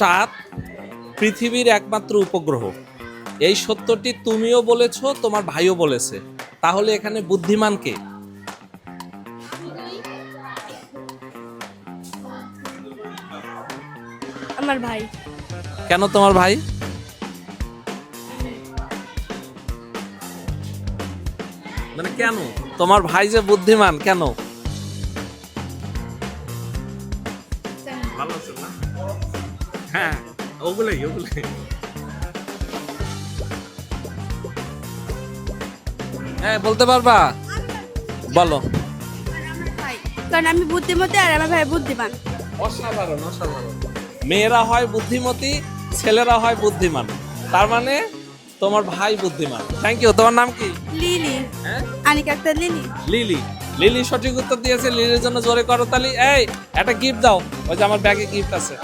চাঁদ পৃথিবীর একমাত্র উপগ্রহ। এই সত্যটি তুমিও বলেছো, তোমার ভাইও বলেছে। তাহলে এখানে বুদ্ধিমান কে? আমার ভাই। কেন তোমার ভাই? মানে কেন তোমার ভাই যে বুদ্ধিমান, কেন? ভালো আছে না? হ্যাঁ, ওগুলোই। হ্যাঁ, বলতে পারবা? বলো। ভাই, কারণ আমি বুদ্ধিমতী আর আমার ভাই বুদ্ধিমান। অসাধারণ। মেয়েরা হয় বুদ্ধিমতী, ছেলেরা হয় বুদ্ধিমান। তার মানে তোমার ভাই বুদ্ধিমান। Thank you. তোমার নাম কি? লিলি। হ্যাঁ, আনিকা আক্তার লিলি। লিলি সঠিক উত্তর দিয়েছে। লিলির জন্য জোরে করতালি। এই, একটা গিফট দাও। ওই যে আমার ব্যাগে গিফট আছে।